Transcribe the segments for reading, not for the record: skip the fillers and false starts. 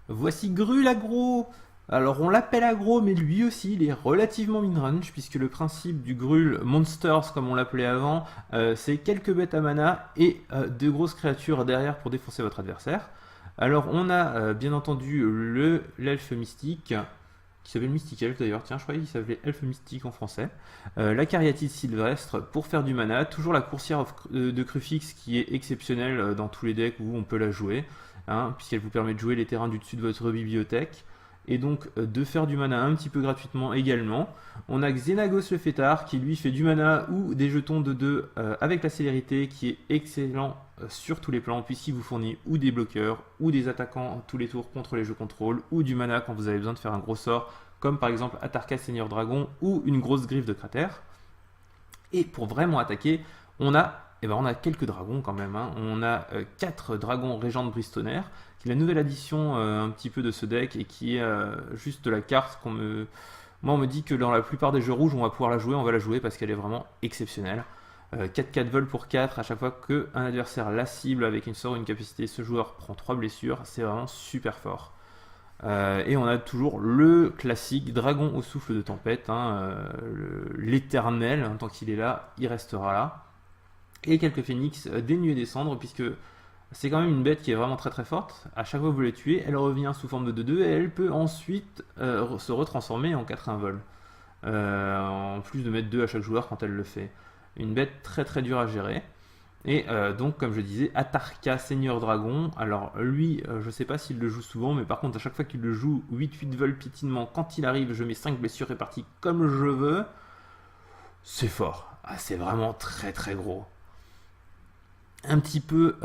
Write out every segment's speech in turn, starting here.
Voici Grul aggro. Alors on l'appelle aggro, mais lui aussi il est relativement mid-range, puisque le principe du Grul Monsters, comme on l'appelait avant, c'est quelques bêtes à mana et de grosses créatures derrière pour défoncer votre adversaire. Alors on a bien entendu l'elfe mystique, qui s'appelle Mystic Elf d'ailleurs, tiens je croyais qu'il s'appelait Elfe Mystique en français. La Cariatide Sylvestre pour faire du mana, toujours la coursière de Crufix qui est exceptionnelle dans tous les decks où on peut la jouer, hein, puisqu'elle vous permet de jouer les terrains du dessus de votre bibliothèque et donc de faire du mana un petit peu gratuitement également. On a Xenagos le Fêtard qui lui fait du mana ou des jetons de 2 avec la célérité, qui est excellent sur tous les plans, puisqu'il vous fournit ou des bloqueurs ou des attaquants tous les tours contre les jeux contrôle, ou du mana quand vous avez besoin de faire un gros sort comme par exemple Atarka Seigneur Dragon ou une grosse griffe de cratère. Et pour vraiment attaquer, on a quelques dragons quand même, hein. On a 4 dragons régents de Bristonner, qui est la nouvelle addition un petit peu de ce deck, et qui est juste de la carte Moi on me dit que dans la plupart des jeux rouges on va pouvoir la jouer, on va la jouer parce qu'elle est vraiment exceptionnelle. 4-4 vol pour 4, à chaque fois qu'un adversaire la cible avec une sort ou une capacité, ce joueur prend 3 blessures, c'est vraiment super fort. Et on a toujours le classique dragon au souffle de tempête, hein, l'éternel, hein, tant qu'il est là, il restera là. Et quelques phénix des nuées des cendres, puisque c'est quand même une bête qui est vraiment très très forte. À chaque fois que vous la tuez, elle revient sous forme de 2-2 et elle peut ensuite se retransformer en 4-1 vol. En plus de mettre 2 à chaque joueur quand elle le fait. Une bête très très dure à gérer. Et donc, comme je disais, Atarka, Seigneur Dragon. Alors, lui, je sais pas s'il le joue souvent, mais par contre, à chaque fois qu'il le joue, 8-8 vol piétinement, quand il arrive, je mets 5 blessures réparties comme je veux. C'est fort. Ah, c'est vraiment très très gros. Un petit peu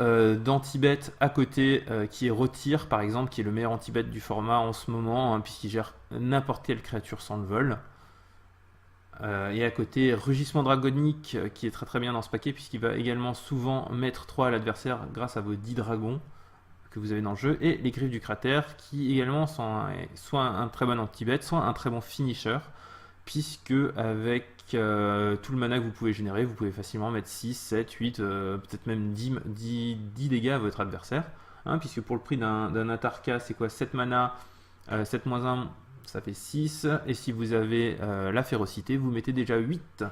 d'anti-bet à côté, qui est Retire par exemple, qui est le meilleur anti-bet du format en ce moment, hein, puisqu'il gère n'importe quelle créature sans le vol. Et à côté, Rugissement Dragonique, qui est très très bien dans ce paquet, puisqu'il va également souvent mettre 3 à l'adversaire grâce à vos 10 dragons que vous avez dans le jeu. Et les Griffes du Cratère, qui également sont soit un très bon anti-bet, soit un très bon finisher, puisque avec tout le mana que vous pouvez générer, vous pouvez facilement mettre 6, 7, 8, peut-être même 10 dégâts à votre adversaire. Hein, puisque pour le prix d'un Atarka, c'est quoi, 7 mana, 7 -1, ça fait 6, et si vous avez la férocité, vous mettez déjà 8.